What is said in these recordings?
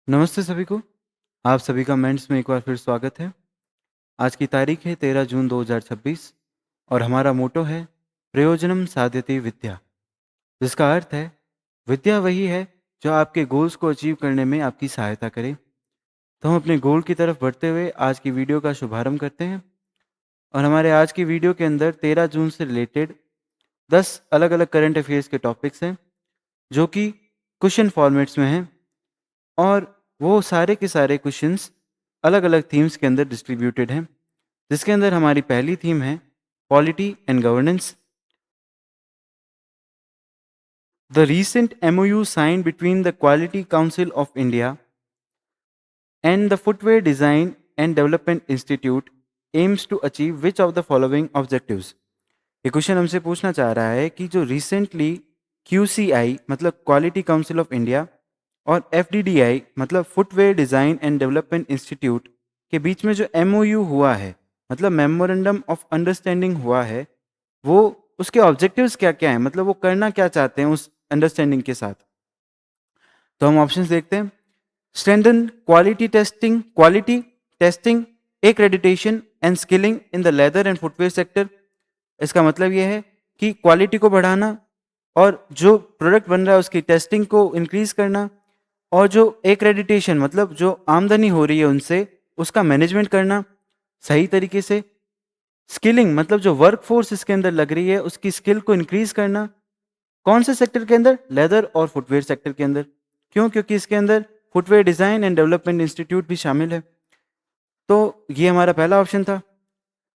नमस्ते सभी को। आप सभी का मेंस में एक बार फिर स्वागत है। आज की तारीख है 13 जून 2026 और हमारा मोटो है प्रयोजनम साध्यते विद्या, जिसका अर्थ है विद्या वही है जो आपके गोल्स को अचीव करने में आपकी सहायता करे। तो हम अपने गोल की तरफ बढ़ते हुए आज की वीडियो का शुभारंभ करते हैं। और हमारे आज की वीडियो के अंदर 13 जून से रिलेटेड 10 अलग अलग करंट अफेयर्स के टॉपिक्स हैं, जो कि क्वेश्चन फॉर्मेट्स में हैं। और वो सारे के सारे क्वेश्चंस अलग अलग थीम्स के अंदर डिस्ट्रीब्यूटेड हैं, जिसके अंदर हमारी पहली थीम है polity and governance. The recent MOU sign between the Quality Council of India and the Footwear Design and Development Institute aims to achieve which of the following objectives. ये question हमसे पूछना चाह रहा है कि जो रिसेंटली QCI मतलब Quality Council of India और FDDI मतलब Footwear Design and Development Institute के बीच में जो MOU हुआ है, मतलब मेमोरेंडम ऑफ अंडरस्टैंडिंग हुआ है, वो उसके ऑब्जेक्टिव्स क्या क्या हैं, मतलब वो करना क्या चाहते हैं उस अंडरस्टैंडिंग के साथ। तो हम ऑप्शंस देखते हैं। Strengthen quality testing, accreditation and skilling in the leather and footwear sector. इसका मतलब ये है कि क्वालिटी को बढ़ाना और जो प्रोडक्ट बन रहा है उसकी टेस्टिंग को इंक्रीज करना, और जो एक्रेडिटेशन मतलब जो आमदनी हो रही है उनसे उसका मैनेजमेंट करना सही तरीके से। स्किलिंग मतलब जो वर्क फोर्स इसके अंदर लग रही है उसकी स्किल को इंक्रीज करना। कौन से सेक्टर के अंदर? लेदर और फुटवेयर सेक्टर के अंदर। क्यों? क्योंकि इसके अंदर footwear Design and Development institute भी शामिल है। तो ये हमारा पहला ऑप्शन था।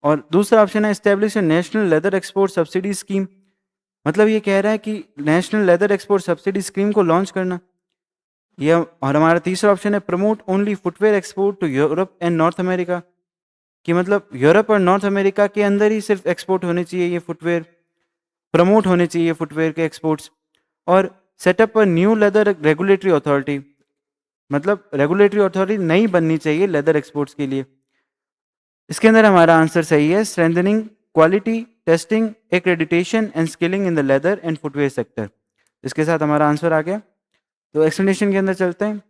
और दूसरा ऑप्शन है establish a national leather export subsidy scheme. मतलब ये कह रहा है कि national leather export subsidy scheme को लॉन्च करना। यह और हमारा तीसरा ऑप्शन है promote only footwear export to Europe and North America. कि मतलब यूरोप और नॉर्थ अमेरिका के अंदर ही सिर्फ एक्सपोर्ट होने चाहिए ये फुटवेयर, प्रमोट होने चाहिए फुटवेयर के एक्सपोर्ट्स। और सेटअप पर न्यू लेदर रेगुलेटरी अथॉरिटी, मतलब रेगुलेटरी अथॉरिटी नई बननी चाहिए लेदर एक्सपोर्ट्स के लिए। इसके अंदर हमारा आंसर सही है strengthening quality testing accreditation and skilling in the leather and footwear sector. इसके साथ हमारा आंसर आ गया। तो एक्सप्लेनेशन के अंदर चलते हैं।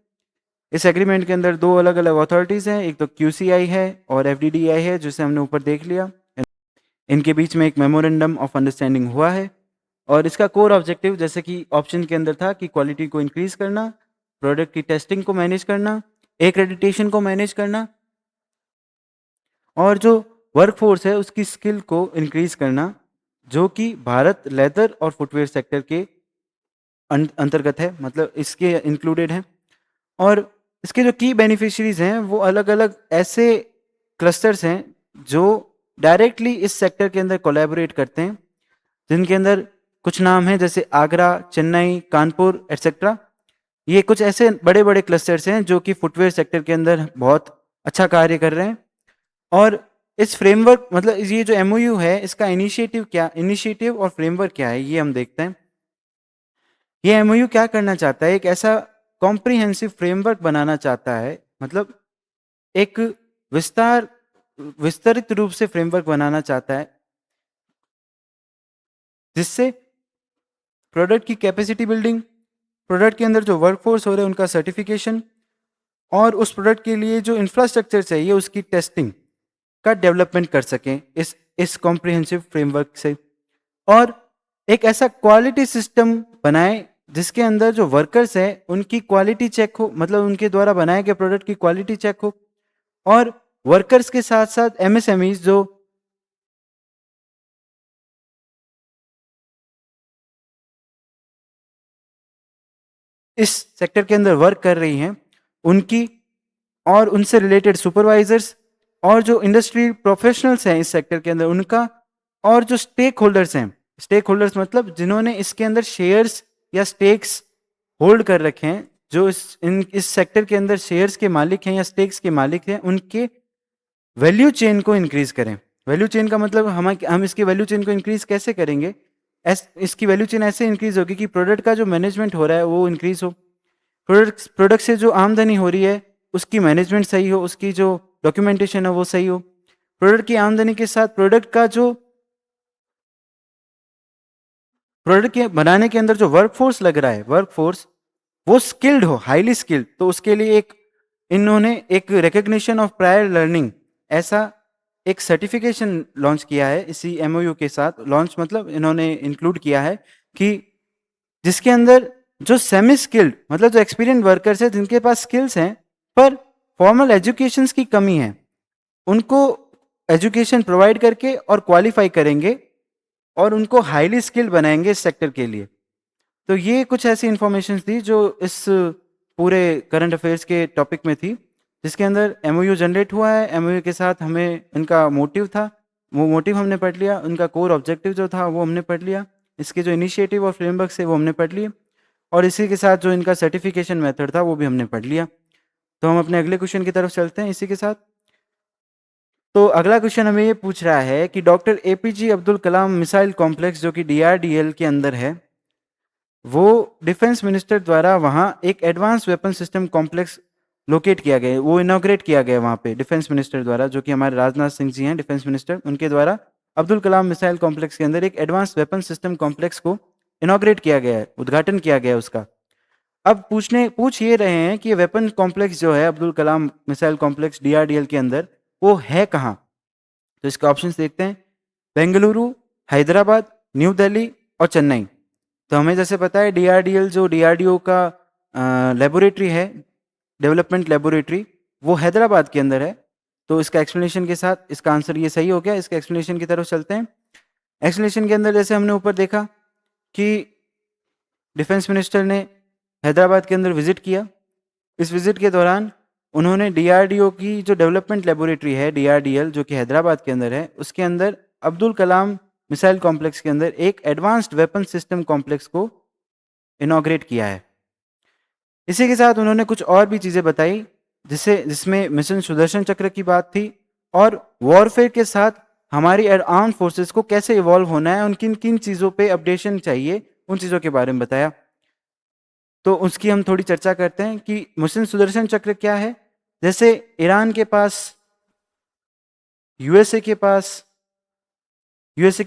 इस एग्रीमेंट के अंदर दो अलग अलग अथॉरिटीज़ हैं, एक तो QCI है और FDDI है, जिसे हमने ऊपर देख लिया। इनके बीच में एक मेमोरेंडम ऑफ अंडरस्टैंडिंग हुआ है और इसका कोर ऑब्जेक्टिव जैसे कि ऑप्शन के अंदर था कि क्वालिटी को इंक्रीज करना, प्रोडक्ट की टेस्टिंग को मैनेज करना, एक्रेडिटेशन को मैनेज करना, और जो वर्कफोर्स है उसकी स्किल को इंक्रीज करना, जो कि भारत लेदर और फुटवेयर सेक्टर के अंतर्गत है, मतलब इसके इंक्लूडेड है। और इसके जो की बेनिफिशरीज हैं वो अलग अलग ऐसे क्लस्टर्स हैं जो डायरेक्टली इस सेक्टर के अंदर कोलैबोरेट करते हैं, जिनके अंदर कुछ नाम हैं जैसे आगरा, चेन्नई, कानपुर एटसेट्रा। ये कुछ ऐसे बड़े बड़े क्लस्टर्स हैं जो कि फुटवेयर सेक्टर के अंदर बहुत अच्छा कार्य कर रहे हैं। और इस फ्रेमवर्क मतलब ये जो MOU है इसका इनिशिएटिव और फ्रेमवर्क क्या है ये हम देखते हैं। ये MOU क्या करना चाहता है? एक ऐसा कॉम्प्रिहेंसिव फ्रेमवर्क बनाना चाहता है, मतलब एक विस्तरित रूप से फ्रेमवर्क बनाना चाहता है, जिससे प्रोडक्ट की कैपेसिटी बिल्डिंग, प्रोडक्ट के अंदर जो वर्कफोर्स हो रहे हैं उनका सर्टिफिकेशन, और उस प्रोडक्ट के लिए जो इंफ्रास्ट्रक्चर चाहिए उसकी टेस्टिंग का डेवलपमेंट कर सकें इस कॉम्प्रिहेंसिव फ्रेमवर्क से। और एक ऐसा क्वालिटी सिस्टम बनाएं जिसके अंदर जो वर्कर्स हैं उनकी क्वालिटी चेक हो, मतलब उनके द्वारा बनाए गए प्रोडक्ट की क्वालिटी चेक हो। और वर्कर्स के साथ साथ MSMEs जो इस सेक्टर के अंदर वर्क कर रही हैं उनकी, और उनसे रिलेटेड सुपरवाइजर्स, और जो इंडस्ट्री प्रोफेशनल्स हैं इस सेक्टर के अंदर उनका, और जो स्टेक होल्डर्स हैं, स्टेक होल्डर्स मतलब जिन्होंने इसके अंदर शेयर्स या स्टेक्स होल्ड कर रखे हैं, जो इस सेक्टर के अंदर शेयर्स के मालिक हैं या स्टेक्स के मालिक हैं, उनके वैल्यू चेन को इंक्रीज करें। वैल्यू चेन का मतलब हम इसकी वैल्यू चेन को इंक्रीज कैसे करेंगे? इसकी वैल्यू चेन ऐसे इंक्रीज होगी कि प्रोडक्ट का जो मैनेजमेंट हो रहा है वो इंक्रीज हो, प्रोडक्ट से जो आमदनी हो रही है उसकी मैनेजमेंट सही हो, उसकी जो डॉक्यूमेंटेशन है वो सही हो। प्रोडक्ट की आमदनी के साथ प्रोडक्ट का जो प्रोडक्ट के बनाने के अंदर जो वर्कफोर्स लग रहा है, वर्कफोर्स वो स्किल्ड हो, हाईली स्किल्ड, तो उसके लिए इन्होंने एक रिकग्निशन ऑफ प्रायर लर्निंग ऐसा एक सर्टिफिकेशन लॉन्च किया है इसी एमओयू के साथ। लॉन्च मतलब इन्होंने इंक्लूड किया है कि जिसके अंदर जो सेमी स्किल्ड मतलब जो एक्सपीरियंस वर्कर्स है जिनके पास स्किल्स हैं पर फॉर्मल एजुकेशंस की कमी है, उनको एजुकेशन प्रोवाइड करके और क्वालिफाई करेंगे और उनको हाईली स्किल्ड बनाएंगे इस सेक्टर के लिए। तो ये कुछ ऐसी इंफॉर्मेशन थी जो इस पूरे करंट अफेयर्स के टॉपिक में थी, जिसके अंदर एमओयू जनरेट हुआ है। एमओयू के साथ हमें इनका मोटिव था, वो मोटिव हमने पढ़ लिया, उनका कोर ऑब्जेक्टिव जो था वो हमने पढ़ लिया, इसके जो इनिशिएटिव और फ्रेमवर्क है वो हमने पढ़ लिए, और इसी के साथ जो इनका सर्टिफिकेशन मेथड था वो भी हमने पढ़ लिया। तो हम अपने अगले क्वेश्चन की तरफ चलते हैं इसी के साथ। तो अगला क्वेश्चन हमें ये पूछ रहा है कि doctor APJ Abdul Kalam missile complex जो कि डीआरडीएल के अंदर है, वो डिफेंस मिनिस्टर द्वारा वहाँ एक advance weapon system complex locate किया गया, वो इनॉग्रेट किया गया वहाँ पे डिफेंस मिनिस्टर द्वारा, जो कि हमारे राजनाथ सिंह जी हैं डिफेंस मिनिस्टर, उनके द्वारा अब्दुल कलाम मिसाइल कॉम्प्लेक्स के अंदर एक एडवांस वेपन सिस्टम कॉम्प्लेक्स को इनॉग्रेट किया गया है, उद्घाटन किया गया है उसका। अब पूछ ये रहे हैं कि ये वेपन कॉम्प्लेक्स जो है Abdul Kalam missile complex DRDL के अंदर वो है कहाँ। तो इसके ऑप्शंस देखते हैं, बेंगलुरु, हैदराबाद, न्यू दिल्ली और चेन्नई। तो हमें जैसे पता है डीआरडीएल जो डीआरडीओ का लेबोरेटरी है, डेवलपमेंट लेबोरेटरी, वो हैदराबाद के अंदर है। तो इसका एक्सप्लेनेशन के साथ इसका आंसर ये सही हो गया। इसके एक्सप्लेनेशन की तरफ चलते हैं। एक्सप्लेनेशन के अंदर जैसे हमने ऊपर देखा कि डिफेंस मिनिस्टर ने हैदराबाद के अंदर विजिट किया। इस विजिट के दौरान उन्होंने डीआरडीओ की जो डेवलपमेंट लेबोरेटरी है डीआरडीएल जो कि हैदराबाद के अंदर है, उसके अंदर अब्दुल कलाम मिसाइल कॉम्प्लेक्स के अंदर एक एडवांस्ड वेपन सिस्टम कॉम्प्लेक्स को इनॉग्रेट किया है। इसी के साथ उन्होंने कुछ और भी चीज़ें बताई, जिसमें मिशन सुदर्शन चक्र की बात थी और वॉरफेयर के साथ हमारी आर्म फोर्सेस को कैसे इवॉल्व होना है, उन किन किन चीज़ों पे अपडेशन चाहिए, उन चीज़ों के बारे में बताया। तो उसकी हम थोड़ी चर्चा करते हैं कि मिशन सुदर्शन चक्र क्या है। जैसे ईरान के पास, यूएसए के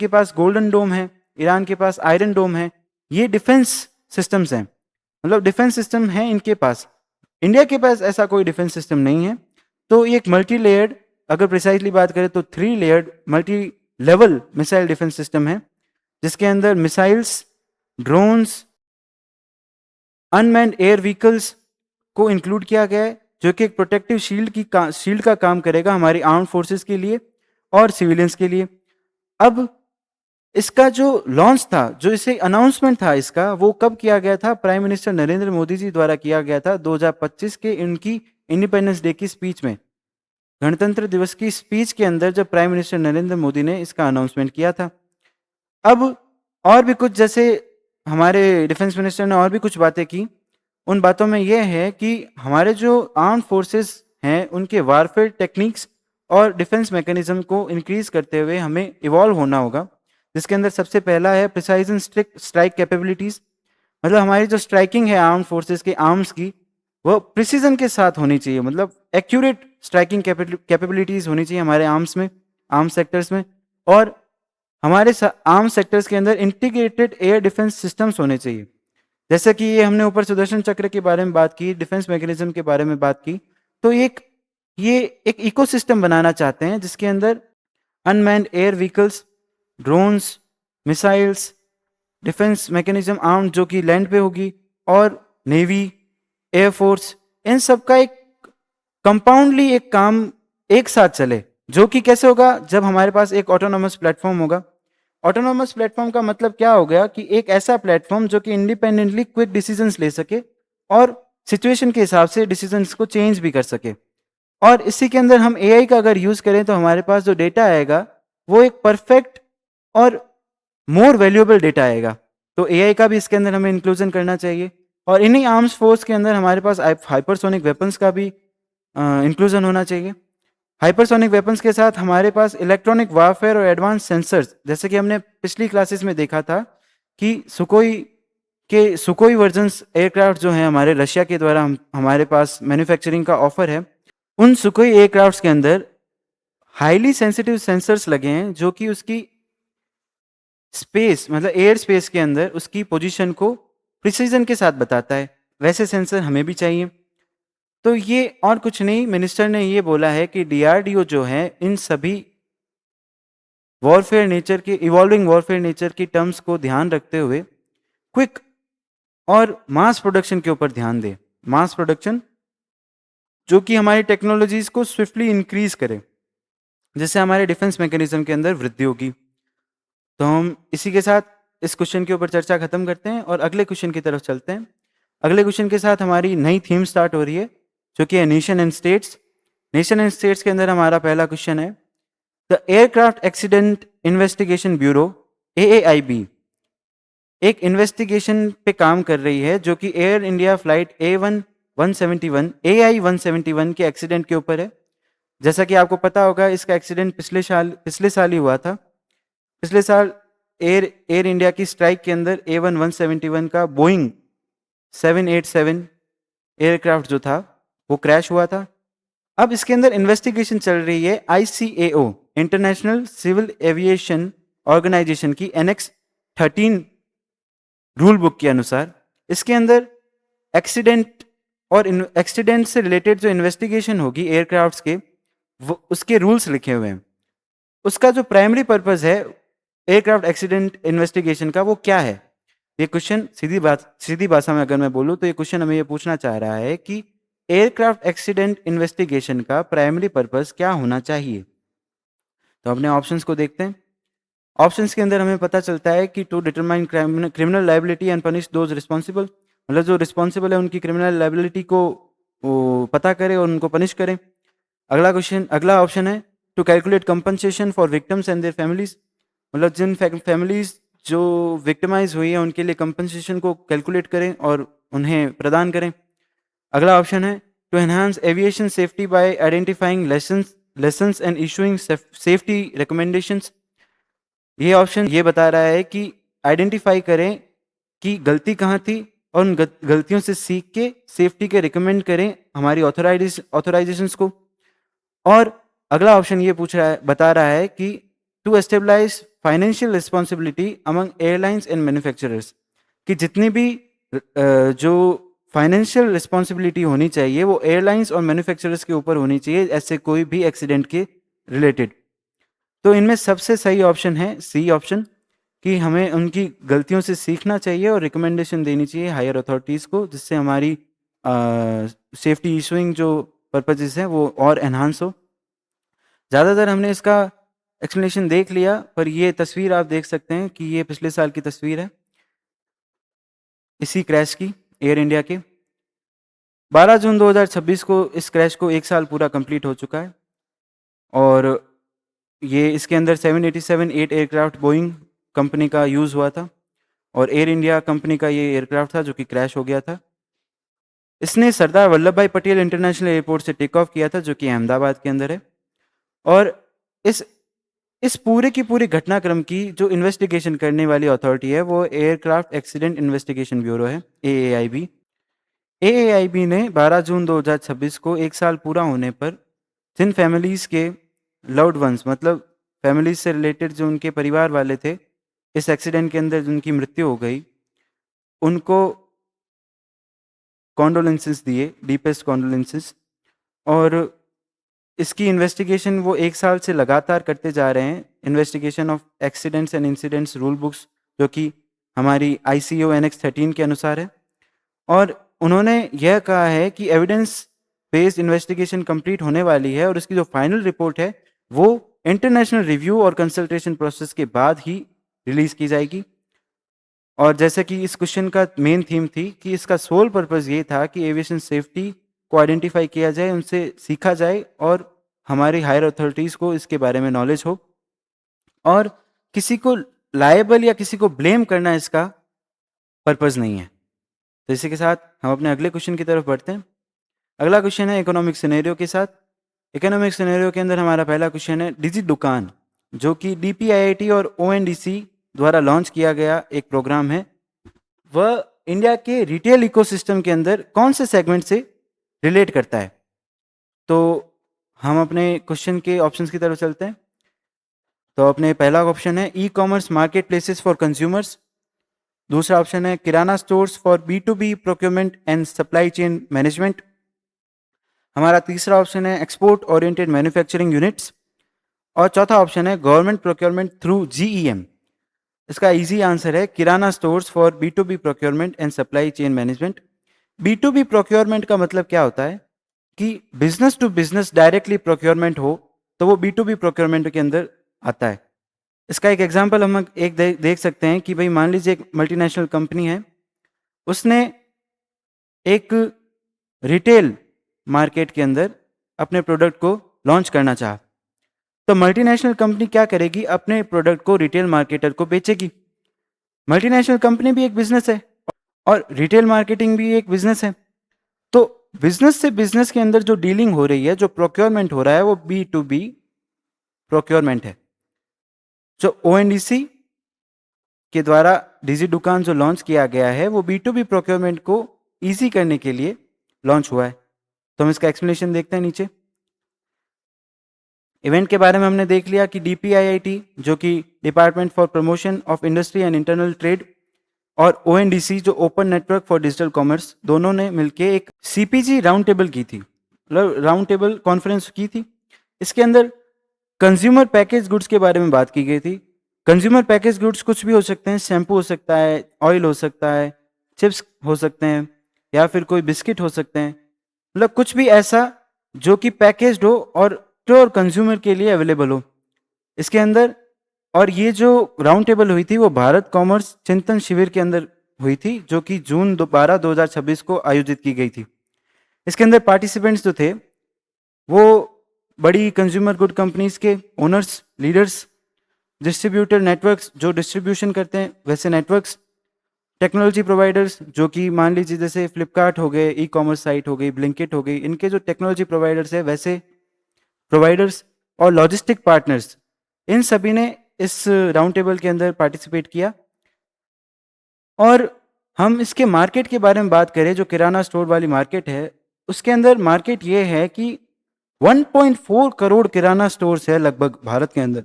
पास गोल्डन डोम है, ईरान के पास आयरन डोम है, ये डिफेंस सिस्टम्स हैं, मतलब डिफेंस सिस्टम है इनके पास। इंडिया के पास ऐसा कोई डिफेंस सिस्टम नहीं है। तो ये एक मल्टी लेयर्ड, अगर प्रिसाइजली बात करें तो 3 layered multi level missile defence system है, जिसके अंदर missiles, drones, unmanned air vehicles को इंक्लूड किया गया है, जो कि एक प्रोटेक्टिव शील्ड का काम करेगा हमारी आर्म फोर्सेस के लिए और सिविलियंस के लिए। अब इसका जो लॉन्च था, जो इसे अनाउंसमेंट था इसका, वो कब किया गया था? प्राइम मिनिस्टर नरेंद्र मोदी जी द्वारा किया गया था 2025 के इनकी इंडिपेंडेंस डे की स्पीच में, गणतंत्र दिवस की स्पीच के अंदर जब प्राइम मिनिस्टर नरेंद्र मोदी ने इसका अनाउंसमेंट किया था। अब और भी कुछ, जैसे हमारे डिफेंस मिनिस्टर ने और भी कुछ बातें की, उन बातों में यह है कि हमारे जो आर्म फोर्सेस हैं उनके वारफेयर टेक्निक्स और डिफेंस मैकेनिज्म को इंक्रीज करते हुए हमें इवॉल्व होना होगा, जिसके अंदर सबसे पहला है प्रिसाइजन स्ट्राइक कैपेबिलिटीज। मतलब हमारी जो स्ट्राइकिंग है आर्म फोर्सेस के आर्म्स की, वो प्रिसीजन के साथ होनी चाहिए, मतलब एक्यूरेट स्ट्राइकिंग कैपेबिलिटीज होनी चाहिए हमारे आर्म्स में, आर्म सेक्टर्स में। और हमारे आर्म सेक्टर्स के अंदर इंटीग्रेटेड एयर डिफेंस सिस्टम्स होने चाहिए। जैसे कि ये हमने ऊपर सुदर्शन चक्र के बारे में बात की, डिफेंस मैकेनिज्म के बारे में बात की, तो ये एक इकोसिस्टम बनाना चाहते हैं जिसके अंदर unmanned air vehicles, drones, missiles, defence mechanism arm जो कि लैंड पे होगी, और नेवी, एयरफोर्स, इन सब का एक कंपाउंडली एक काम एक साथ चले। जो कि कैसे होगा? जब हमारे पास एक ऑटोनोमस प्लेटफॉर्म होगा। ऑटोनोमस प्लेटफॉर्म का मतलब क्या हो गया कि एक ऐसा प्लेटफॉर्म जो कि इंडिपेंडेंटली क्विक डिसीजंस ले सके और सिचुएशन के हिसाब से डिसीजंस को चेंज भी कर सके। और इसी के अंदर हम एआई का अगर यूज करें तो हमारे पास जो डेटा आएगा वो एक परफेक्ट और मोर वैल्यूएबल डेटा आएगा। तो एआई का भी इसके अंदर हमें इंक्लूजन करना चाहिए। और इन्हीं आर्म्स फोर्स के अंदर हमारे पास हाइपरसोनिक वेपन्स का भी इंक्लूजन होना चाहिए। हाइपरसोनिक वेपन्स के साथ हमारे पास इलेक्ट्रॉनिक वारफेयर और एडवांस सेंसर्स, जैसे कि हमने पिछली क्लासेस में देखा था कि सुकोई वर्जन्स एयरक्राफ्ट जो हैं हमारे रशिया के द्वारा हमारे पास मैन्युफैक्चरिंग का ऑफर है, उन सुकोई एयरक्राफ्ट्स के अंदर हाईली सेंसिटिव सेंसर्स लगे हैं जो कि उसकी स्पेस, मतलब एयर स्पेस के अंदर उसकी पोजीशन को प्रिसीजन के साथ बताता है। वैसे सेंसर हमें भी चाहिए। तो ये और कुछ नहीं, मिनिस्टर ने ये बोला है कि डीआरडीओ जो है इन सभी वॉरफेयर नेचर के इवॉल्विंग वॉरफेयर नेचर की टर्म्स को ध्यान रखते हुए क्विक और मास प्रोडक्शन के ऊपर ध्यान दे। मास प्रोडक्शन जो कि हमारी टेक्नोलॉजीज को स्विफ्टली इंक्रीज करे, जिससे हमारे डिफेंस मैकेनिज्म के अंदर वृद्धि होगी। तो हम इसी के साथ इस क्वेश्चन के ऊपर चर्चा खत्म करते हैं और अगले क्वेश्चन की तरफ चलते हैं। अगले क्वेश्चन के साथ हमारी नई थीम स्टार्ट हो रही है, जो कि है nation and states. Nation and states के अंदर हमारा पहला क्वेश्चन है, the aircraft accident investigation bureau AAIB एक इन्वेस्टिगेशन पे काम कर रही है जो कि एयर इंडिया फ्लाइट AI-171 के एक्सीडेंट के ऊपर है। जैसा कि आपको पता होगा, इसका एक्सीडेंट पिछले साल ही हुआ था। पिछले साल एयर इंडिया की स्ट्राइक के अंदर A1-171 का बोइंग 787 एयरक्राफ्ट जो था वो क्रैश हुआ था। अब इसके अंदर इन्वेस्टिगेशन चल रही है ICAO International Civil Aviation Organization की NX 13 रूल बुक के अनुसार। इसके अंदर एक्सीडेंट और एक्सीडेंट से रिलेटेड जो इन्वेस्टिगेशन होगी एयरक्राफ्ट्स के, वो उसके रूल्स लिखे हुए हैं। उसका जो प्राइमरी पर्पस है एयरक्राफ्ट एक्सीडेंट इन्वेस्टिगेशन का, वो क्या है? ये क्वेश्चन सीधी भाषा में अगर मैं बोलूँ तो ये क्वेश्चन हमें ये पूछना चाह रहा है कि एयरक्राफ्ट एक्सीडेंट इन्वेस्टिगेशन का प्राइमरी पर्पस क्या होना चाहिए। तो अपने ऑप्शंस को देखते हैं। ऑप्शंस के अंदर हमें पता चलता है कि to determine criminal liability and punish those responsible, मतलब जो रिस्पॉन्सिबल है उनकी क्रिमिनल लाइबिलिटी को वो पता करे और उनको पनिश करें। अगला ऑप्शन है to calculate compensation for victims and their families, मतलब जिन फैमिलीज जो विक्टिमाइज हुई है उनके लिए कंपनसेशन को कैलकुलेट करें और उन्हें प्रदान करें। अगला ऑप्शन है to enhance aviation safety by identifying lessons and issuing safety recommendations. ये ऑप्शन ये बता रहा है कि आइडेंटिफाई करें कि गलती कहाँ थी और उन गलतियों से सीख के सेफ्टी के रिकमेंड करें हमारी ऑथराइजेशंस को। और अगला ऑप्शन ये बता रहा है कि to stabilise financial responsibility among airlines and manufacturers, कि जितनी भी जो फाइनेंशियल रिस्पॉन्सिबिलिटी होनी चाहिए वो एयरलाइंस और मैन्युफैक्चरर्स के ऊपर होनी चाहिए ऐसे कोई भी एक्सीडेंट के रिलेटेड। तो इनमें सबसे सही ऑप्शन है सी ऑप्शन, कि हमें उनकी गलतियों से सीखना चाहिए और रिकमेंडेशन देनी चाहिए हायर अथॉरिटीज़ को, जिससे हमारी सेफ्टी इशूइंग जो पर्पजेस हैं वो और एनहांस हो। ज़्यादातर हमने इसका एक्सप्लेनेशन देख लिया, पर ये तस्वीर आप देख सकते हैं कि ये पिछले साल की तस्वीर है इसी क्रैश की, एयर इंडिया के 12 जून 2026 को इस क्रैश को 1 साल पूरा कंप्लीट हो चुका है। और ये इसके अंदर 787-8 एयरक्राफ्ट बोइंग कंपनी का यूज़ हुआ था और एयर इंडिया कंपनी का ये एयरक्राफ्ट था जो कि क्रैश हो गया था। इसने सरदार वल्लभ भाई पटेल इंटरनेशनल एयरपोर्ट से टेक ऑफ किया था जो कि अहमदाबाद के अंदर है। और इस इस पूरे की पूरी घटनाक्रम की जो इन्वेस्टिगेशन करने वाली अथॉरिटी है वो एयरक्राफ्ट एक्सीडेंट इन्वेस्टिगेशन ब्यूरो है, AAIB। AAIB ने 12 जून 2026 को 1 साल पूरा होने पर जिन फैमिलीज़ के लव्ड वंस, मतलब फैमिलीज से रिलेटेड जो उनके परिवार वाले थे इस एक्सीडेंट के अंदर जिनकी मृत्यु हो गई, उनको कॉन्डोलेंसेस दिए, डीपेस्ट कॉन्डोलेंसेस। और इसकी इन्वेस्टिगेशन वो 1 साल से लगातार करते जा रहे हैं। Investigation of accidents and incidents rule books जो कि हमारी ICAO NX 13 के अनुसार है। और उन्होंने यह कहा है कि एविडेंस बेस्ड इन्वेस्टिगेशन कंप्लीट होने वाली है और इसकी जो फाइनल रिपोर्ट है वो इंटरनेशनल रिव्यू और कंसल्टेशन प्रोसेस के बाद ही रिलीज की जाएगी। और जैसे कि इस क्वेश्चन का मेन थीम थी कि इसका सोल पर्पस ये था कि एविएशन सेफ्टी को आइडेंटिफाई किया जाए, उनसे सीखा जाए और हमारी हायर अथॉरिटीज़ को इसके बारे में नॉलेज हो, और किसी को लायबल या किसी को ब्लेम करना इसका पर्पस नहीं है। तो इसी के साथ हम अपने अगले क्वेश्चन की तरफ बढ़ते हैं। अगला क्वेश्चन है इकोनॉमिक सिनेरियो के साथ। इकोनॉमिक सिनेरियो के अंदर हमारा पहला क्वेश्चन है डिजिट दुकान, जो कि DPIIT और ONDC द्वारा लॉन्च किया गया एक प्रोग्राम है। वह इंडिया के रिटेल इकोसिस्टम के अंदर कौन से सेगमेंट से रिलेट करता है? तो हम अपने क्वेश्चन के ऑप्शंस की तरफ चलते हैं। तो अपने पहला ऑप्शन है e commerce market places for consumers, दूसरा ऑप्शन है kirana stores for B2B procurement and supply chain management. हमारा तीसरा ऑप्शन है एक्सपोर्ट ओरिएंटेड मैन्युफैक्चरिंग यूनिट्स। और चौथा ऑप्शन है गवर्नमेंट प्रोक्योरमेंट थ्रू GEM। इसका इजी आंसर है kirana stores for B2B procurement and supply chain management. B2B procurement का मतलब क्या होता है कि business to business directly procurement हो तो वो B2B प्रोक्योरमेंट के अंदर आता है। इसका एक एग्जांपल हम एक देख सकते हैं कि भाई मान लीजिए एक मल्टीनेशनल कंपनी है, उसने एक रिटेल मार्केट के अंदर अपने प्रोडक्ट को लॉन्च करना चाहा, तो मल्टीनेशनल कंपनी क्या करेगी, अपने प्रोडक्ट को रिटेल मार्केटर को बेचेगी। मल्टीनेशनल कंपनी भी एक बिजनेस है और रिटेल मार्केटिंग भी एक बिजनेस है। तो बिजनेस से बिजनेस के अंदर जो डीलिंग हो रही है, जो प्रोक्योरमेंट हो रहा है, वो B2B प्रोक्योरमेंट है। जो ONDC के द्वारा डिजी दुकान जो लॉन्च किया गया है वो B2B प्रोक्योरमेंट को ईजी करने के लिए लॉन्च हुआ है। तो हम इसका एक्सप्लेनेशन देखते हैं नीचे। इवेंट के बारे में हमने देख लिया कि DPIIT जो कि department for promotion of industry and internal trade और ONDC जो open network for digital commerce, दोनों ने मिलकर एक CPG राउंड टेबल की थी, मतलब राउंड टेबल कॉन्फ्रेंस की थी। इसके अंदर कंज्यूमर पैकेज गुड्स के बारे में बात की गई थी। कंज्यूमर पैकेज गुड्स कुछ भी हो सकते हैं, शैम्पू हो सकता है, ऑयल हो सकता है, चिप्स हो सकते हैं, या फिर कोई बिस्किट हो सकते हैं, मतलब कुछ भी ऐसा जो कि पैकेज्ड हो और प्योर कंज्यूमर के लिए अवेलेबल हो इसके अंदर। और ये जो राउंड टेबल हुई थी वो भारत कॉमर्स चिंतन शिविर के अंदर हुई थी, जो कि जून 12 2026 को आयोजित की गई थी। इसके अंदर पार्टिसिपेंट्स जो थे वो बड़ी कंज्यूमर गुड कंपनीज के ओनर्स, लीडर्स, डिस्ट्रीब्यूटर नेटवर्क्स जो डिस्ट्रीब्यूशन करते हैं वैसे नेटवर्क्स, टेक्नोलॉजी प्रोवाइडर्स जो कि मान लीजिए जैसे फ्लिपकार्ट हो गए, ई-कॉमर्स साइट हो गई, ब्लिंकिट हो गई, इनके जो टेक्नोलॉजी प्रोवाइडर्स है वैसे प्रोवाइडर्स, और लॉजिस्टिक पार्टनर्स, इन सभी ने इस राउंड टेबल के अंदर पार्टिसिपेट किया। और हम इसके मार्केट के बारे में बात करें, जो किराना स्टोर वाली मार्केट है, उसके अंदर मार्केट ये है कि 1.4 करोड़ किराना स्टोर्स है लगभग भारत के अंदर,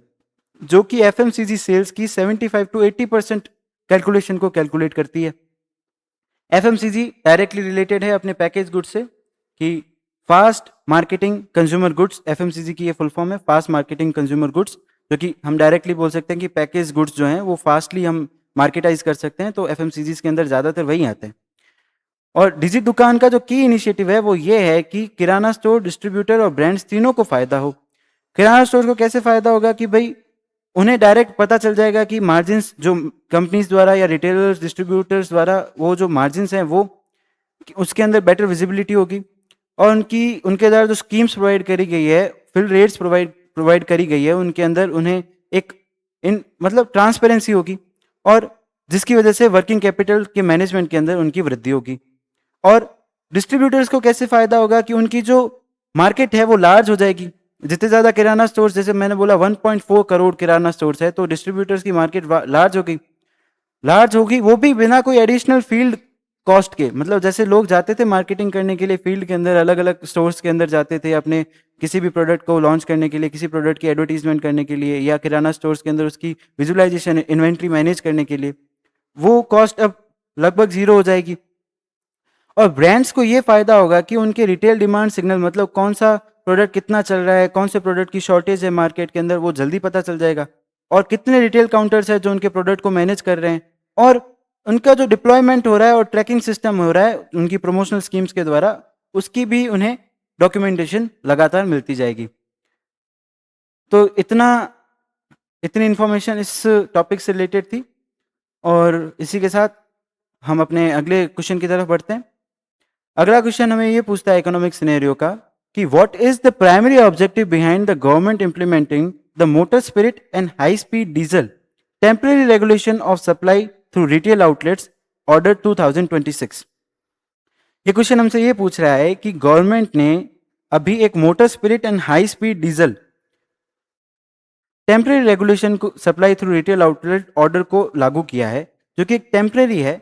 जो कि FMCG सेल्स की 75 to 80% कैलकुलेशन को कैलकुलेट करती है। FMCG डायरेक्टली रिलेटेड है अपने पैकेज गुड्स से कि fast marketing consumer goods, FMCG की ये फुल फॉर्म है, फास्ट मार्केटिंग कंज्यूमर गुड्स, जो कि हम डायरेक्टली बोल सकते हैं कि पैकेज गुड्स जो हैं वो फास्टली हम मार्केटाइज कर सकते हैं, तो FMCGs के अंदर ज़्यादातर वही आते हैं। और डिजिट दुकान का जो की इनिशिएटिव है वो ये है कि किराना स्टोर, डिस्ट्रीब्यूटर और ब्रांड्स तीनों को फायदा हो। किराना स्टोर को कैसे फायदा होगा कि भाई उन्हें डायरेक्ट पता चल जाएगा कि मार्जिन्स जो कंपनीज द्वारा या रिटेलर्स, डिस्ट्रीब्यूटर्स द्वारा वो जो मार्जिन्स हैं वो उसके अंदर बेटर विजिबिलिटी होगी, और उनके द्वारा जो स्कीम्स प्रोवाइड करी गई है, फिल रेट्स प्रोवाइड करी गई है, उनके अंदर उन्हें एक मतलब ट्रांसपेरेंसी होगी, और जिसकी वजह से वर्किंग कैपिटल के मैनेजमेंट के अंदर उनकी वृद्धि होगी। और डिस्ट्रीब्यूटर्स को कैसे फायदा होगा कि उनकी जो मार्केट है वो लार्ज हो जाएगी। जितने ज़्यादा किराना स्टोर्स, जैसे मैंने बोला 1.4 करोड़ किराना स्टोर्स है, तो डिस्ट्रीब्यूटर्स की मार्केट लार्ज होगी, वो भी बिना कोई एडिशनल फील्ड कॉस्ट के। मतलब जैसे लोग जाते थे मार्केटिंग करने के लिए फील्ड के अंदर, अलग अलग स्टोर्स के अंदर जाते थे अपने किसी भी प्रोडक्ट को लॉन्च करने के लिए, किसी प्रोडक्ट की एडवर्टीजमेंट करने के लिए, या किराना स्टोर्स के अंदर उसकी विजुअलाइजेशन, इन्वेंट्री मैनेज करने के लिए, वो कॉस्ट अब लगभग जीरो हो जाएगी। और ब्रांड्स को ये फायदा होगा कि उनके रिटेल डिमांड सिग्नल, मतलब कौन सा प्रोडक्ट कितना चल रहा है, कौन से प्रोडक्ट की शॉर्टेज है मार्केट के अंदर, वो जल्दी पता चल जाएगा, और कितने रिटेल काउंटर्स है जो उनके प्रोडक्ट को मैनेज कर रहे हैं, और उनका जो डिप्लॉयमेंट हो रहा है और ट्रैकिंग सिस्टम हो रहा है उनकी प्रमोशनल स्कीम्स के द्वारा, उसकी भी उन्हें डॉक्यूमेंटेशन लगातार मिलती जाएगी। तो इतनी इंफॉर्मेशन इस टॉपिक से रिलेटेड थी, और इसी के साथ हम अपने अगले क्वेश्चन की तरफ बढ़ते हैं। अगला क्वेश्चन हमें ये पूछता है इकोनॉमिक सिनेरियो का कि what is the primary objective behind the government implementing the motor spirit and high speed diesel temporary regulation of supply through retail outlets order 2026। ये क्वेश्चन हमसे ये पूछ रहा है कि गवर्नमेंट ने अभी एक motor spirit and high speed diesel temporary regulation को supply through retail outlet order को लागू किया है, जो कि एक टेम्परेरी है,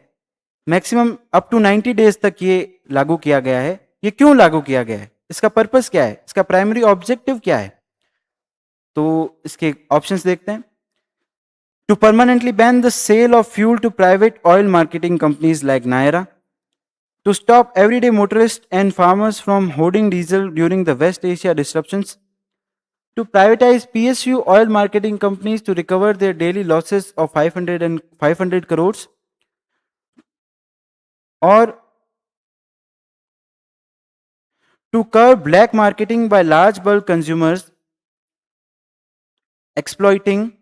मैक्सिमम अप टू 90 डेज तक ये लागू किया गया है। ये क्यों लागू किया गया है, इसका पर्पस क्या है, इसका प्राइमरी ऑब्जेक्टिव क्या है, तो इसके ऑप्शंस देखते हैं। to permanently ban the sale of fuel to private oil marketing companies like Naira, to stop everyday motorists and farmers from hoarding diesel during the West Asia disruptions, to privatize PSU oil marketing companies to recover their daily losses of 500 crores, or to curb black marketing by large bulk consumers exploiting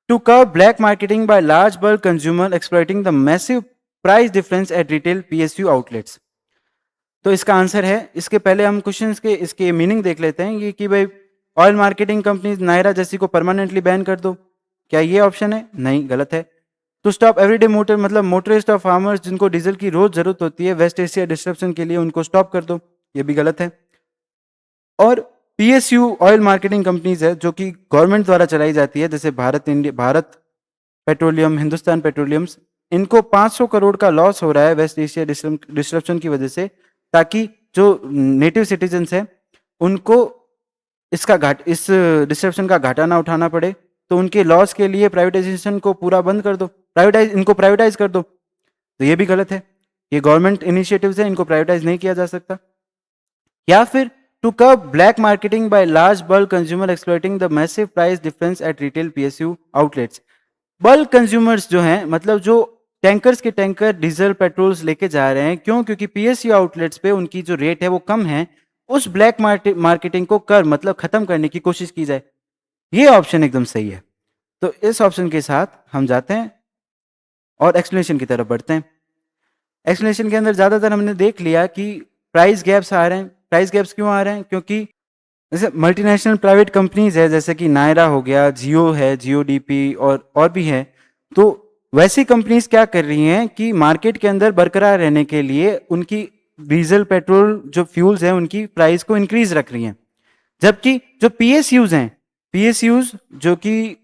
to curb black marketing by large bulk consumer exploiting the massive price difference at retail PSU outlets. तो इसका answer है, इसके पहले हम questions के इसके meaning देख लेते हैं, ये कि भाई ऑयल मार्केटिंग कंपनी नायरा जैसी को परमानेंटली बैन कर दो, क्या ये ऑप्शन है? नहीं, गलत है। टू स्टॉप एवरीडे मोटर मतलब मोटरिस्ट और फार्मर्स जिनको डीजल की रोज जरूरत होती है वेस्ट एशिया डिस्ट्रप्शन के लिए, उनको स्टॉप कर दो, ये भी गलत है। और पीएसयू ऑयल मार्केटिंग कंपनीज है जो कि गवर्नमेंट द्वारा चलाई जाती है, जैसे भारत पेट्रोलियम, हिंदुस्तान पेट्रोलियम्स, इनको 500 करोड़ का लॉस हो रहा है वेस्ट एशिया डिस्ट्रप्शन की वजह से, ताकि जो नेटिव सिटीजन्स हैं उनको इस डिस्ट्रप्शन का घाटा ना उठाना पड़े, तो उनके लॉस के लिए प्राइवेटाइजेशन को पूरा बंद कर दो, इनको प्राइवेटाइज कर दो, तो ये भी गलत है। ये गवर्नमेंट इनिशिएटिव्स है, इनको प्राइवेटाइज नहीं किया जा सकता। या फिर to curb black marketing by large bulk consumer exploiting the massive price difference at retail PSU outlets. Bulk consumers जो हैं, मतलब जो टैंकर्स के टैंकर डीजल पेट्रोल्स लेके जा रहे हैं, क्यों? क्योंकि पीएसयू आउटलेट्स पे उनकी जो रेट है वो कम है, उस ब्लैक मार्केटिंग को कर मतलब खत्म करने की कोशिश की जाए। ये ऑप्शन एकदम सही है। तो इस ऑप्शन के साथ हम जाते हैं और एक्सप्लेनेशन की तरफ बढ़ते हैं। एक्सप्लेनेशन के अंदर ज्यादातर हमने देख लिया कि प्राइस गैप्स आ रहे हैं। प्राइस गैप्स क्यों आ रहे हैं? क्योंकि जैसे मल्टीनेशनल प्राइवेट कंपनीज है, जैसे कि नायरा हो गया, जियो है, जियो डीपी और भी है, तो वैसी कंपनीज क्या कर रही हैं कि मार्केट के अंदर बरकरार रहने के लिए उनकी डीजल पेट्रोल जो फ्यूल्स हैं उनकी प्राइस को इंक्रीज रख रही हैं, जबकि जो पीएसयूज हैं, पीएसयूज जो कि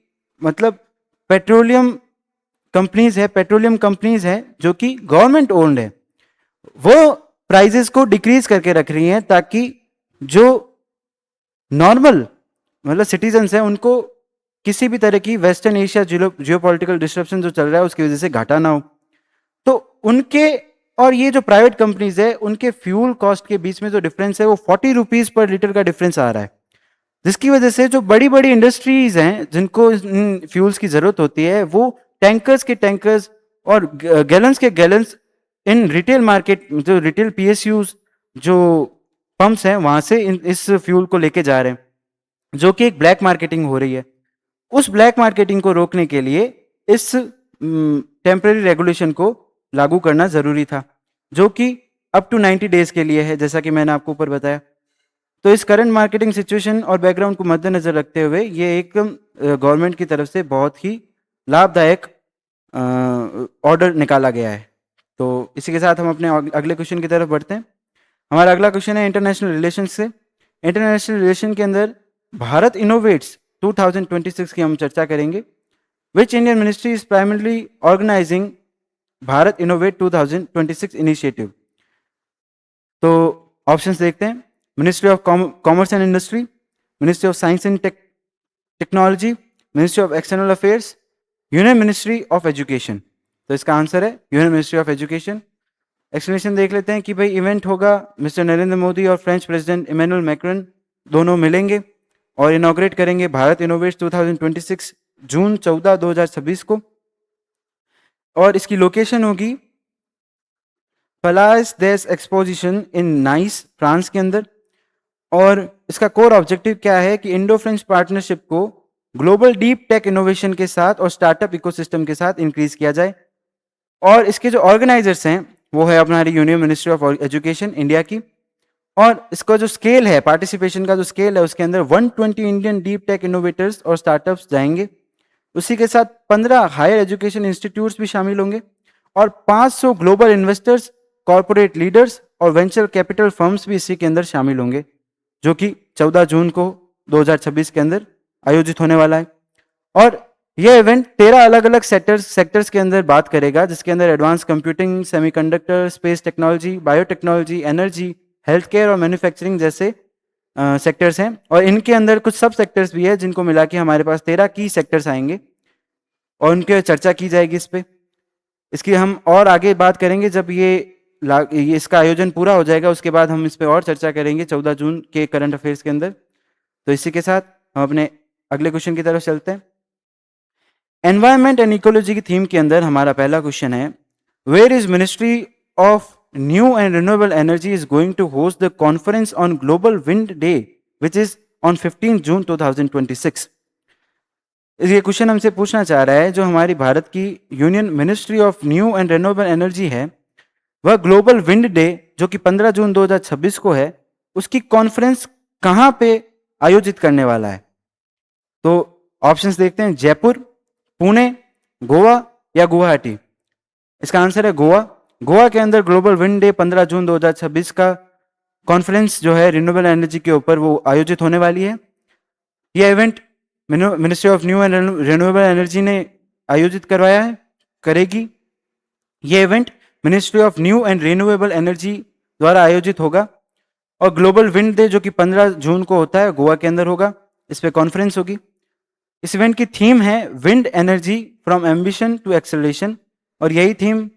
मतलब पेट्रोलियम कंपनीज है जो कि गवर्नमेंट ओन्ड है, वो प्राइजेस को डिक्रीज करके रख रही हैं, ताकि जो नॉर्मल मतलब सिटीजन्स हैं उनको किसी भी तरह की वेस्टर्न एशिया जियोपॉलिटिकल डिस्ट्रप्शन जो चल रहा है उसकी वजह से घाटा ना हो। तो उनके और ये जो प्राइवेट कंपनीज है उनके फ्यूल कॉस्ट के बीच में जो डिफरेंस है वो 40 रुपीज पर लीटर का डिफरेंस आ रहा है, जिसकी वजह से जो बड़ी बड़ी इंडस्ट्रीज हैं जिनको फ्यूल्स की जरूरत होती है, वो टैंकर्स के टैंकर्स और गैलन्स के गैलन्स इन रिटेल मार्केट, जो रिटेल पीएसयूज जो पंप्स हैं वहां से इस फ्यूल को लेके जा रहे हैं, जो कि एक ब्लैक मार्केटिंग हो रही है। उस ब्लैक मार्केटिंग को रोकने के लिए इस टेम्पररी रेगुलेशन को लागू करना जरूरी था, जो कि अप टू 90 डेज के लिए है, जैसा कि मैंने आपको ऊपर बताया। तो इस करंट मार्केटिंग सिचुएशन और बैकग्राउंड को मद्देनजर रखते हुए ये एक गवर्नमेंट की तरफ से बहुत ही लाभदायक ऑर्डर निकाला गया है। तो इसी के साथ हम अपने अगले क्वेश्चन की तरफ बढ़ते हैं। हमारा अगला क्वेश्चन है इंटरनेशनल रिलेशन से। इंटरनेशनल रिलेशन के अंदर भारत इनोवेट्स 2026 की हम चर्चा करेंगे। Which Indian ministry is primarily organizing Bharat innovate 2026 initiative? तो ऑप्शंस देखते हैं। Ministry of commerce and industry, ministry of science and technology, ministry of external affairs, union ministry of education. तो इसका आंसर है union ministry of education. Explanation देख लेते हैं कि भाई इवेंट होगा, मिस्टर नरेंद्र मोदी और फ्रेंच प्रेसिडेंट इमैनुअल मैक्रॉन दोनों मिलेंगे और इनॉग्रेट करेंगे भारत इनोवेट्स 2026 जून 14, 2026 को, और इसकी लोकेशन होगी पलास देस एक्सपोजिशन इन नाइस, फ्रांस के अंदर। और इसका कोर ऑब्जेक्टिव क्या है कि इंडो फ्रेंच पार्टनरशिप को ग्लोबल डीप टेक इनोवेशन के साथ और स्टार्टअप इकोसिस्टम के साथ इंक्रीज किया जाए। और इसके जो ऑर्गेनाइजर्स हैं वो है हमारी union ministry of education India की। और इसका जो स्केल है, पार्टिसिपेशन का जो स्केल है, उसके अंदर 120 इंडियन डीप टेक इनोवेटर्स और स्टार्टअप्स जाएंगे। उसी के साथ 15 हायर एजुकेशन इंस्टीट्यूट्स भी शामिल होंगे और 500 ग्लोबल इन्वेस्टर्स, कॉर्पोरेट लीडर्स और वेंचर कैपिटल फर्म्स भी इसी के अंदर शामिल होंगे, जो कि 14 जून को 2026 के अंदर आयोजित होने वाला है। और यह इवेंट 13 अलग अलग सेक्टर्स के अंदर बात करेगा, जिसके अंदर advance computing, semiconductor, space technology, biotechnology, energy, health care और मैन्युफैक्चरिंग जैसे सेक्टर्स हैं। और इनके अंदर कुछ सब सेक्टर्स भी है जिनको मिला के हमारे पास 13 की सेक्टर्स आएंगे। और उनके चर्चा की जाएगी इस पे। इसकी हम और आगे बात करेंगे जब ये इसका आयोजन पूरा हो जाएगा, उसके बाद हम इस पे और चर्चा करेंगे 14 जून के करंट अफेयर्स के अंदर। तो इसी के साथ हम अपने अगले क्वेश्चन की तरफ चलते हैं। एनवायरमेंट एंड इकोलॉजी की थीम के अंदर हमारा पहला क्वेश्चन है, where is ministry of new and renewable energy is going to host the conference on global wind day which is on 15 June 2026। ये क्वेश्चन हमसे पूछना चाह रहा है, जो हमारी भारत की union ministry of new and renewable energy है, वह ग्लोबल विंड डे जो कि 15 जून 2026 को है, उसकी कॉन्फ्रेंस कहां पे आयोजित करने वाला है। तो ऑप्शंस देखते हैं, जयपुर, पुणे, गोवा या गुवाहाटी। इसका आंसर है गोवा। गोवा के अंदर ग्लोबल विंड डे 15 जून 2026 का कॉन्फ्रेंस जो है रिन्यूएबल एनर्जी के ऊपर वो आयोजित होने वाली है। यह event ministry of new and renewable energy ने आयोजित करवाया है, करेगी। यह event ministry of new and renewable energy द्वारा आयोजित होगा और ग्लोबल विंड डे जो कि 15 जून को होता है गोवा के अंदर होगा, इस पे कॉन्फ्रेंस होगी। इस इवेंट की थीम है wind energy from ambition to acceleration, और यही थीम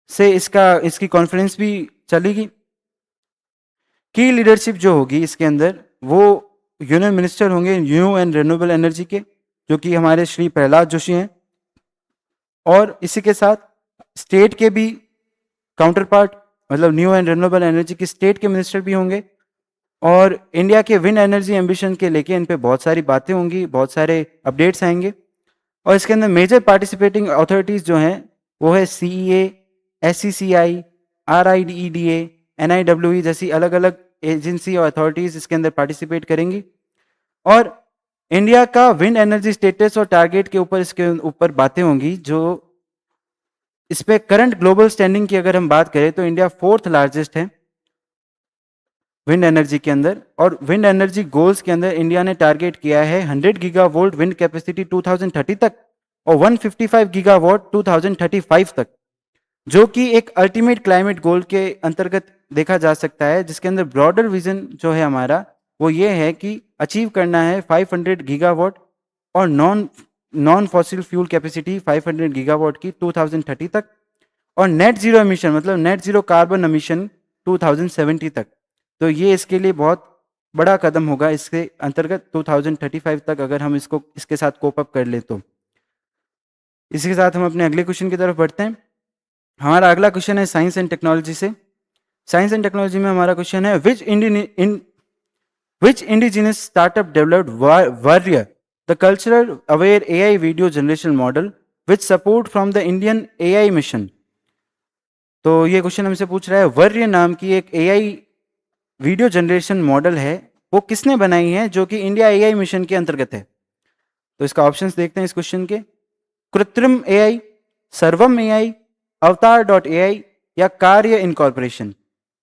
से इसकी कॉन्फ्रेंस भी चलेगी। की लीडरशिप जो होगी इसके अंदर वो यूनियन मिनिस्टर होंगे न्यू एंड रिन्यूएबल एनर्जी के, जो कि हमारे श्री प्रहलाद जोशी हैं। और इसी के साथ स्टेट के भी काउंटर पार्ट, मतलब न्यू एंड रिन्यूएबल एनर्जी के स्टेट के मिनिस्टर भी होंगे, और इंडिया के विंड एनर्जी एम्बिशन के लेके इन पे बहुत सारी बातें होंगी, बहुत सारे अपडेट्स आएंगे। और इसके अंदर मेजर पार्टिसिपेटिंग अथॉरिटीज जो हैं वो है CEA, SCCI, RIDEDA, NIWE जैसी अलग अलग एजेंसी और अथॉरिटीज इसके अंदर पार्टिसिपेट करेंगी। और इंडिया का विंड एनर्जी स्टेटस और टारगेट के ऊपर इसके ऊपर बातें होंगी। जो इस पे करंट ग्लोबल स्टैंडिंग की अगर हम बात करें तो इंडिया 4th लार्जेस्ट है विंड एनर्जी के अंदर, और विंड एनर्जी गोल्स के अंदर इंडिया ने टारगेट किया है 100 गीगावोल्ट विंड कैपेसिटी 2030 तक और 155 गीगावाट 2035 तक, जो कि एक अल्टीमेट क्लाइमेट गोल के अंतर्गत देखा जा सकता है, जिसके अंदर ब्रॉडर विजन जो है हमारा वो ये है कि अचीव करना है 500 गीगावाट और non fossil fuel capacity 500 gigawatt की 2030 तक, और नेट जीरो एमिशन मतलब नेट जीरो कार्बन एमिशन 2070 तक। तो ये इसके लिए बहुत बड़ा कदम होगा, इसके अंतर्गत 2035 तक अगर हम इसके साथ कोप अप कर ले तो। इसी के साथ हम अपने अगले क्वेश्चन की तरफ बढ़ते हैं। हमारा अगला क्वेश्चन है साइंस एंड टेक्नोलॉजी से। साइंस एंड टेक्नोलॉजी में हमारा क्वेश्चन है, which indigenous startup developed warrior the cultural aware AI video generation model which support from the Indian AI mission. तो ये क्वेश्चन हमसे पूछ रहा है, वर्य नाम की एक AI वीडियो जनरेशन मॉडल है, वो किसने बनाई है जो कि इंडिया AI मिशन के अंतर्गत है। तो इसका ऑप्शंस देखते हैं इस क्वेश्चन के, कृत्रिम AI, सर्वम AI, अवतार.ai या कार्य इनकॉर्पोरेशन।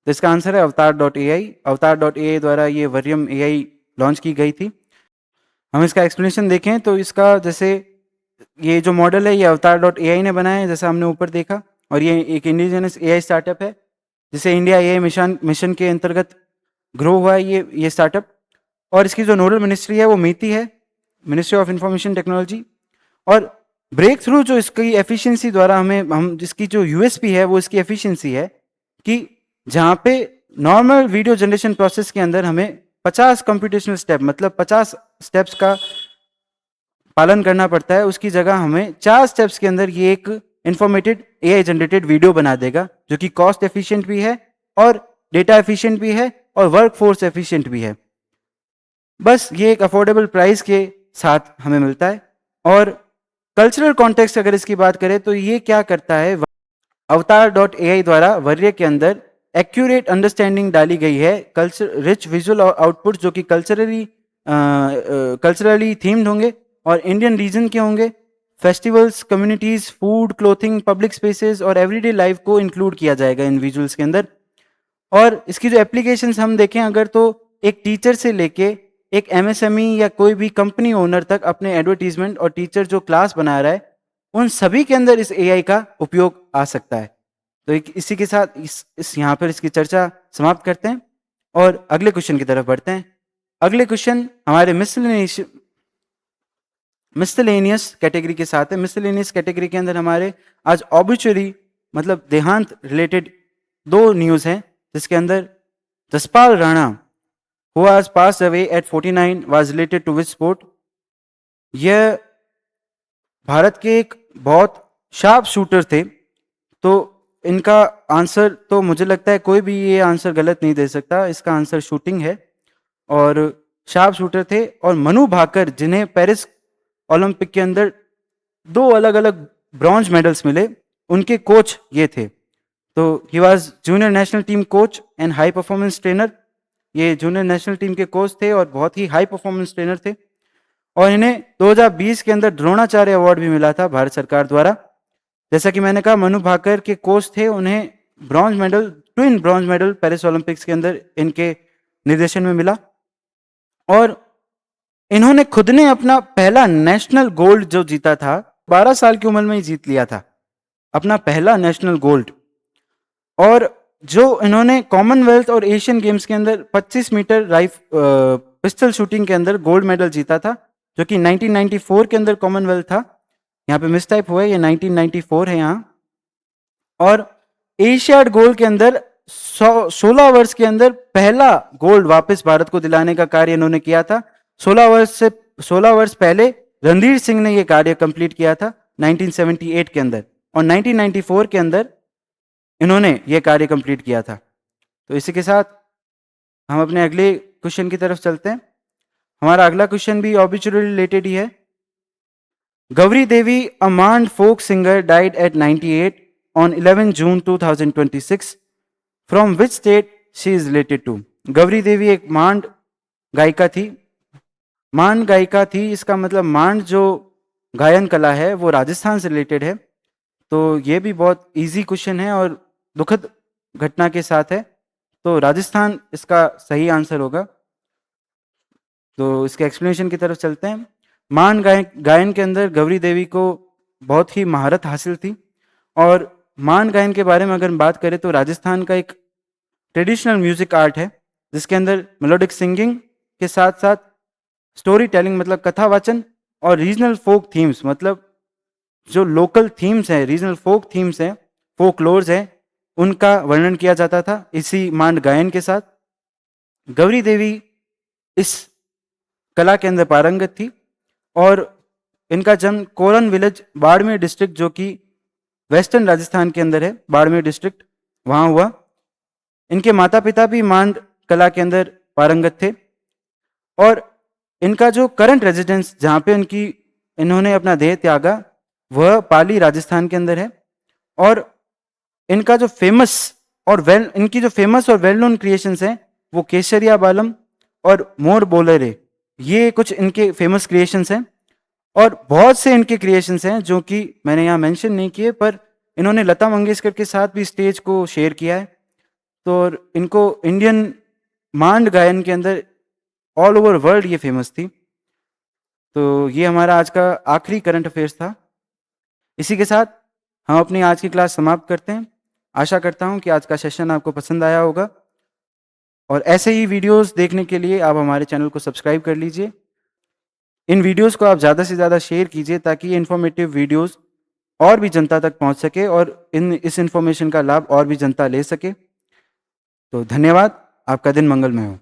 तो इसका आंसर है अवतार.ai। अवतार.ai द्वारा ये वर्यम AI लॉन्च की गई थी। हम इसका एक्सप्लेनेशन देखें तो इसका जैसे ये जो मॉडल है ये अवतार.ai ने बनाया है, जैसा हमने ऊपर देखा, और ये एक इंडिजिनस AI स्टार्टअप है जिसे इंडिया AI मिशन के अंतर्गत ग्रो हुआ है ये स्टार्टअप। और इसकी जो नोडल मिनिस्ट्री है वो मीति है, मिनिस्ट्री ऑफ इंफॉर्मेशन टेक्नोलॉजी। और ब्रेक थ्रू जो इसकी एफिशिएंसी द्वारा हम जिसकी जो USP है वो इसकी एफिशिएंसी है कि जहाँ पे नॉर्मल वीडियो जनरेशन प्रोसेस के अंदर हमें 50 कंप्यूटेशनल स्टेप मतलब 50 स्टेप्स का पालन करना पड़ता है, उसकी जगह हमें 4 स्टेप्स के अंदर ये एक इंफॉर्मेटेड AI जनरेटेड वीडियो बना देगा, जो कि कॉस्ट एफिशिएंट भी है और डेटा एफिशिएंट भी है और वर्क फोर्स एफिशिएंट भी है। बस ये एक अफोर्डेबल प्राइस के साथ हमें मिलता है। और कल्चरल कॉन्टेक्स्ट अगर इसकी बात करें तो ये क्या करता है, अवतार.ai द्वारा वर्य के अंदर एक्यूरेट अंडरस्टैंडिंग डाली गई है, कल्चर रिच विजुअल आउटपुट जो कि कल्चरली थीम्ड होंगे और इंडियन रीजन के होंगे। Festivals, communities, food, clothing, public spaces और एवरीडे लाइफ को इंक्लूड किया जाएगा इन विजुअल्स के अंदर। और इसकी जो एप्लीकेशंस हम देखें अगर, तो एक टीचर से लेके एक MSME या कोई भी कंपनी ओनर तक अपने एडवर्टीजमेंट और टीचर जो क्लास बना रहा है उन सभी के अंदर इस AI का उपयोग आ सकता है। तो इसी के साथ इस यहाँ पर इसकी चर्चा समाप्त करते हैं और अगले क्वेश्चन की तरफ बढ़ते हैं। अगले क्वेश्चन हमारे मिसलेनियस कैटेगरी के साथ है। मिसलेनियस कैटेगरी के अंदर हमारे आज ऑबिचुरी मतलब देहांत रिलेटेड 2 न्यूज़ हैं, जिसके अंदर Jaspal Rana who has passed away at 49 was related to which sport? यह भारत के एक बहुत शार्प शूटर थे, तो इनका आंसर तो मुझे लगता है कोई भी ये आंसर गलत नहीं दे सकता। इसका आंसर शूटिंग है और शार्प शूटर थे। और मनु भाकर जिन्हें पेरिस ओलंपिक के अंदर 2 अलग अलग ब्रॉन्ज मेडल्स मिले, उनके कोच ये थे। तो he was junior national team coach and high performance trainer. ये जूनियर नेशनल टीम के कोच थे और बहुत ही हाई परफॉर्मेंस ट्रेनर थे। और इन्हें 2020 के अंदर द्रोणाचार्य अवार्ड भी मिला था भारत सरकार द्वारा। जैसा कि मैंने कहा, मनु भाकर के कोच थे, उन्हें bronze medal, twin bronze medal Paris Olympics के अंदर इनके निर्देशन में मिला। और इन्होंने खुद ने अपना पहला नेशनल गोल्ड जो जीता था, 12 साल की उम्र में ही जीत लिया था अपना पहला नेशनल गोल्ड। और जो इन्होंने कॉमनवेल्थ और एशियन गेम्स के अंदर 25 मीटर पिस्टल शूटिंग के अंदर गोल्ड मेडल जीता था, जो कि 1994 के अंदर कॉमनवेल्थ था। यहाँ पे मिसटाइप हुआ है, ये 1994 है यहाँ। और एशियाड गोल्ड के अंदर 16 वर्ष के अंदर पहला गोल्ड वापस भारत को दिलाने का कार्य इन्होंने किया था। 16 वर्ष पहले रणधीर सिंह ने यह कार्य कंप्लीट किया था 1978 के अंदर, और 1994 के अंदर इन्होंने यह कार्य कंप्लीट किया था। तो इसी के साथ हम अपने अगले क्वेश्चन की तरफ चलते हैं। हमारा अगला क्वेश्चन भी ऑबिचुरी रिलेटेड ही है। गौरी देवी, a Mand folk singer, died at 98 on 11 June 2026. From which state she is related to? Gauri देवी एक मांड गायिका थी। मांड गायिका थी, इसका मतलब मांड जो गायन कला है वो राजस्थान से रिलेटेड है। तो ये भी बहुत इजी क्वेश्चन है और दुखद घटना के साथ है, तो राजस्थान इसका सही आंसर होगा। तो इसके एक्सप्लेनेशन की तरफ चलते हैं। मान गायन के अंदर गौरी देवी को बहुत ही महारत हासिल थी। और मान गायन के बारे में अगर हम बात करें तो राजस्थान का एक ट्रेडिशनल म्यूजिक आर्ट है, जिसके अंदर मेलोडिक सिंगिंग के साथ साथ स्टोरी टेलिंग मतलब कथा वाचन और रीजनल फोक थीम्स मतलब जो लोकल थीम्स हैं, रीजनल फोक थीम्स हैं, फोकलोर्स हैं, उनका वर्णन किया जाता था इसी मांड गायन के साथ। गौरी देवी इस कला के अंदर पारंगत थी और इनका जन्म कोरन विलेज, बाड़मेर डिस्ट्रिक्ट, जो कि वेस्टर्न राजस्थान के अंदर है, बाड़मेर डिस्ट्रिक्ट, वहाँ हुआ। इनके माता पिता भी मांड कला के अंदर पारंगत थे। और इनका जो करंट रेजिडेंस जहाँ पे इन्होंने अपना देह त्यागा, वह पाली राजस्थान के अंदर है। और इनका जो इनकी जो फेमस और वेल नोन क्रिएशंस हैं वो केसरिया बालम और मोर बोलरे, ये कुछ इनके फेमस क्रिएशंस हैं। और बहुत से इनके क्रिएशंस हैं जो कि मैंने यहाँ मेंशन नहीं किए, पर इन्होंने लता मंगेशकर के साथ भी स्टेज को शेयर किया है। तो इनको इंडियन मांड गायन के अंदर ऑल ओवर वर्ल्ड ये फेमस थी। तो ये हमारा आज का आखिरी करंट अफेयर्स था। इसी के साथ हम अपनी आज की क्लास समाप्त करते हैं। आशा करता हूँ कि आज का सेशन आपको पसंद आया होगा, और ऐसे ही वीडियोस देखने के लिए आप हमारे चैनल को सब्सक्राइब कर लीजिए। इन वीडियोस को आप ज़्यादा से ज़्यादा शेयर कीजिए ताकि ये इन्फॉर्मेटिव वीडियोस और भी जनता तक पहुंच सके और इस इन्फॉर्मेशन का लाभ और भी जनता ले सके। तो धन्यवाद, आपका दिन मंगलमय हो।